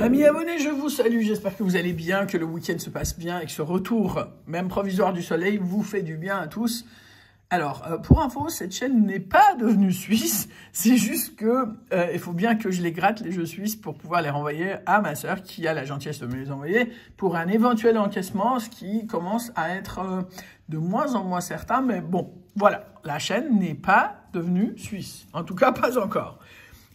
Amis abonnés, je vous salue, j'espère que vous allez bien, que le week-end se passe bien et que ce retour, même provisoire du soleil, vous fait du bien à tous. Alors, pour info, cette chaîne n'est pas devenue suisse, c'est juste que il faut bien que je les gratte, les jeux suisses, pour pouvoir les renvoyer à ma sœur qui a la gentillesse de me les envoyer pour un éventuel encaissement, ce qui commence à être de moins en moins certain, mais bon, voilà, la chaîne n'est pas devenue suisse, en tout cas pas encore.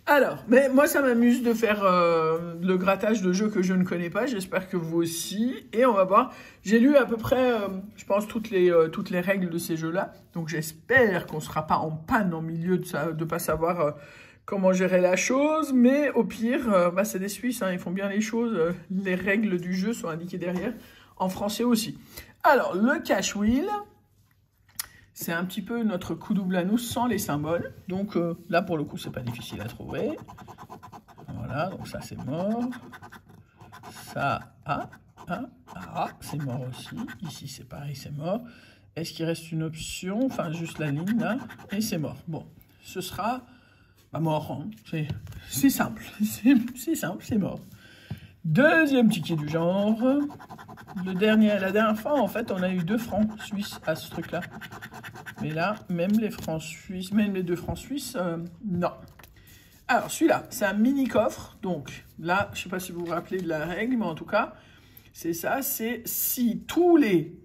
Alors, mais moi ça m'amuse de faire le grattage de jeux que je ne connais pas, j'espère que vous aussi, et on va voir, j'ai lu à peu près, je pense, toutes les règles de ces jeux-là, donc j'espère qu'on ne sera pas en panne en milieu de ne pas savoir comment gérer la chose, mais au pire, c'est des Suisses, hein, ils font bien les choses, les règles du jeu sont indiquées derrière, en français aussi. Alors, le cash wheel... C'est un petit peu notre coup double à nous sans les symboles. Donc là, pour le coup, c'est pas difficile à trouver. Voilà, donc ça, c'est mort. Ça, c'est mort aussi. Ici, c'est pareil, c'est mort. Est-ce qu'il reste une option? Enfin, juste la ligne, là. Et c'est mort. Bon, ce sera mort. Hein. C'est simple. C'est simple, c'est mort. Deuxième ticket du genre. La dernière fois, en fait, on a eu 2 francs suisses à ce truc-là. Mais là, même les francs suisses, même les 2 francs suisses, non. Alors, celui-là, c'est un mini-coffre. Donc, là, je ne sais pas si vous vous rappelez de la règle, mais en tout cas, c'est ça. C'est si tous les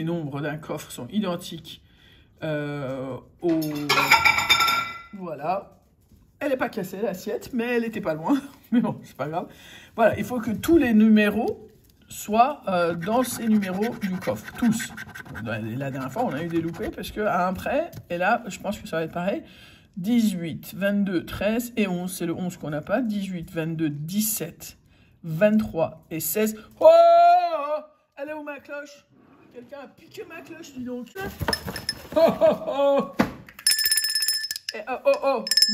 nombres d'un coffre sont identiques Voilà. Elle n'est pas cassée, l'assiette, mais elle n'était pas loin. Mais bon, c'est pas grave. Voilà, il faut que tous les numéros soient dans ces numéros du coffre. Tous. La dernière fois, on a eu des loupés parce qu'à un près, et là, je pense que ça va être pareil. 18, 22, 13 et 11. C'est le 11 qu'on n'a pas. 18, 22, 17, 23 et 16. Oh! Elle est où ma cloche? Quelqu'un a piqué ma cloche, dis donc. Oh, oh, oh! Et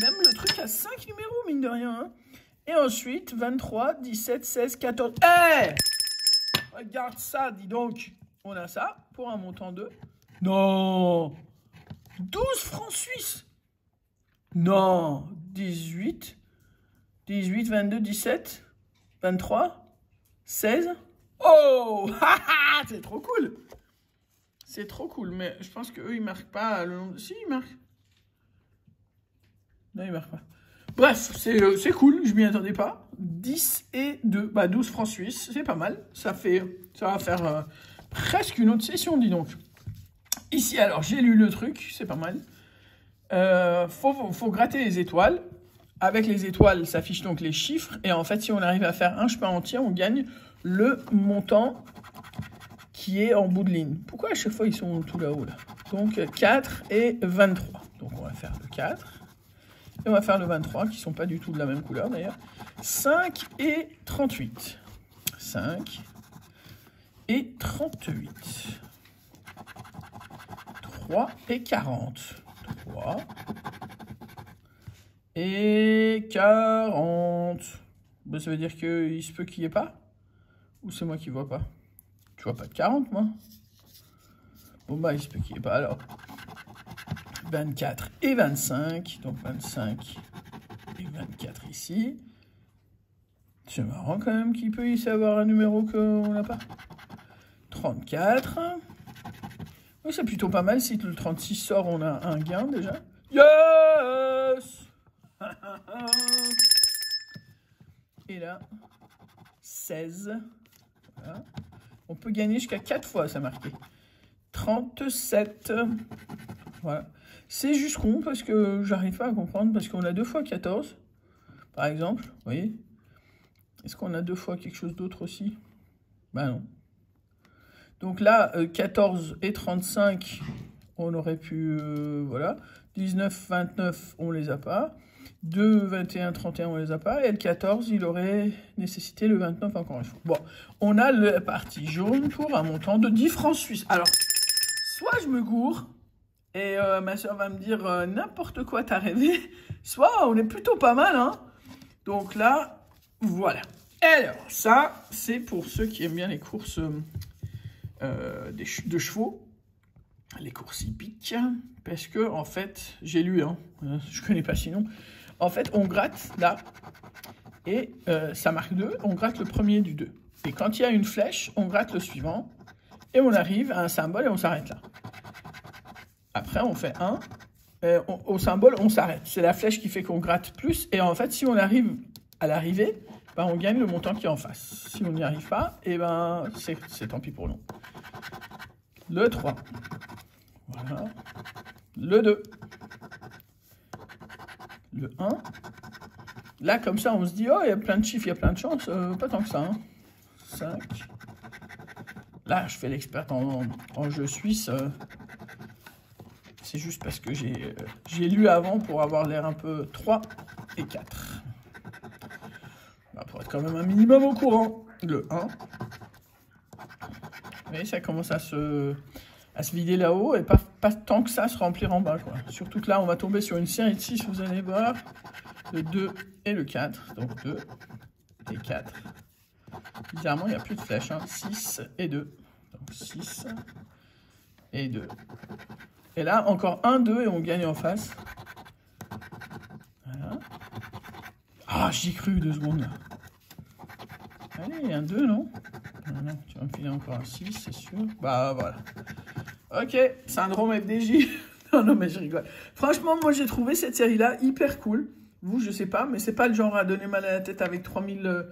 même le truc a 5 numéros, mine de rien. Hein. Et ensuite, 23, 17, 16, 14. Hey! Regarde ça, dis donc. On a ça pour un montant de... Non! 12 francs suisses! Non! 18, 22, 17, 23, 16. Oh! C'est trop cool! C'est trop cool, mais je pense qu'eux, ils marquent pas le nombre... Si, ils marquent. Non, il ne marque pas. Bref, c'est cool, je m'y attendais pas. 10 et 2, 12 francs suisses, c'est pas mal. Ça va faire presque une autre session, dis donc. Ici, alors, j'ai lu le truc, c'est pas mal. Faut gratter les étoiles. Avec les étoiles, s'affichent donc les chiffres. Et en fait, si on arrive à faire un chemin entier, on gagne le montant qui est en bout de ligne. Pourquoi à chaque fois, ils sont tout là-haut, là? Donc, 4 et 23. Donc, on va faire le 4. Et on va faire le 23, qui ne sont pas du tout de la même couleur d'ailleurs. 5 et 38. 5 et 38. 3 et 40. 3 et 40. Ben, ça veut dire qu'il se peut qu'il n'y ait pas? Ou c'est moi qui ne vois pas? Tu vois pas de 40, moi? Bon, il se peut qu'il n'y ait pas alors. 24 et 25, donc 25 et 24 ici. C'est marrant quand même qu'il peut y avoir un numéro qu'on n'a pas. 34. Oui, c'est plutôt pas mal. Si le 36 sort, on a un gain déjà. Yes! Et là, 16. Voilà. On peut gagner jusqu'à 4 fois, ça marqué. 37. Voilà. C'est juste con parce que j'arrive pas à comprendre parce qu'on a 2 fois 14, par exemple, vous voyez. Est-ce qu'on a 2 fois quelque chose d'autre aussi? Ben non. Donc là, 14 et 35, on aurait pu, voilà. 19, 29, on les a pas. 2, 21, 31, on les a pas. Et le 14, il aurait nécessité le 29 encore une fois. Bon, on a la partie jaune pour un montant de 10 francs suisses. Alors, soit je me gourre, et ma soeur va me dire n'importe quoi, t'as rêvé. Soit on est plutôt pas mal, hein. Donc là, voilà. Alors, ça, c'est pour ceux qui aiment bien les courses de chevaux. Les courses hippiques. Parce que, en fait, j'ai lu, hein, je connais pas sinon. En fait, on gratte, là. Et ça marque 2, on gratte le premier du 2. Et quand il y a une flèche, on gratte le suivant. Et on arrive à un symbole et on s'arrête là. Après, on fait 1. Au symbole, on s'arrête. C'est la flèche qui fait qu'on gratte plus. Et en fait, si on arrive à l'arrivée, ben, on gagne le montant qui est en face. Si on n'y arrive pas, et ben, c'est tant pis pour nous. Le 3. Voilà. Le 2. Le 1. Là, comme ça, on se dit, oh, il y a plein de chiffres, il y a plein de chances. Pas tant que ça. Hein. 5. Là, je fais l'experte en jeu suisse. C'est juste parce que j'ai lu avant pour avoir l'air un peu 3 et 4. Bah, pour être quand même un minimum au courant. Le 1. Vous voyez, ça commence à se vider là-haut et pas tant que ça se remplir en bas, quoi. Surtout que là, on va tomber sur une série de 6, vous allez voir. Le 2 et le 4. Donc 2 et 4. Bizarrement, il n'y a plus de flèches. Hein. 6 et 2. Donc 6 et 2. Et là, encore 1, 2 et on gagne en face. Voilà. Ah, j'y ai cru 2 secondes. Là. Allez, un 2, non? Non, tu vas me filer encore un 6, c'est sûr. Bah, voilà. Ok, syndrome FDJ. non, mais je rigole. Franchement, moi, j'ai trouvé cette série-là hyper cool. Vous, je sais pas, mais c'est pas le genre à donner mal à la tête avec 3000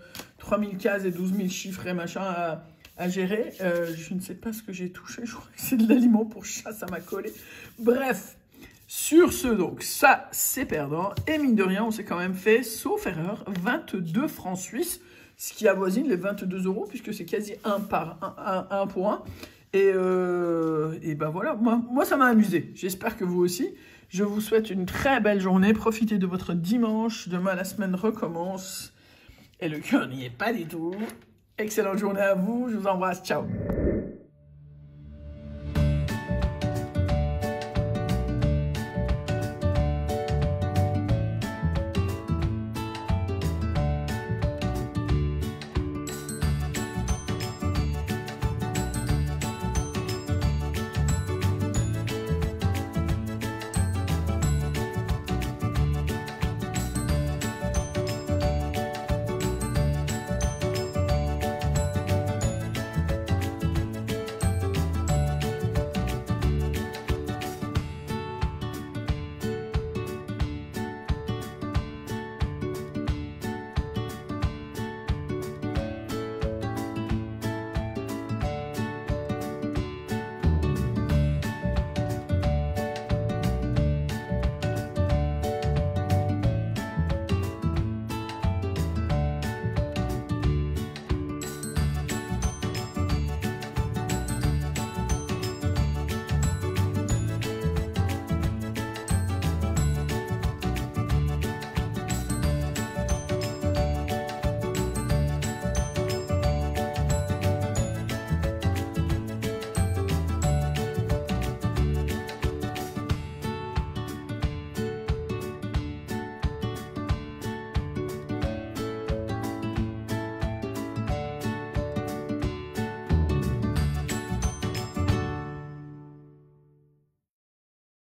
cases et 12 000 chiffres et machin à gérer. Je ne sais pas ce que j'ai touché. Je crois que c'est de l'aliment pour chat, ça m'a collé. Bref, sur ce, donc, ça, c'est perdant. Et mine de rien, on s'est quand même fait, sauf erreur, 22 francs suisses, ce qui avoisine les 22 €, puisque c'est quasi 1 pour 1. Et ben voilà, moi ça m'a amusé. J'espère que vous aussi. Je vous souhaite une très belle journée. Profitez de votre dimanche. Demain, la semaine recommence. Et le cœur n'y est pas du tout. Excellente journée à vous. Je vous embrasse. Ciao.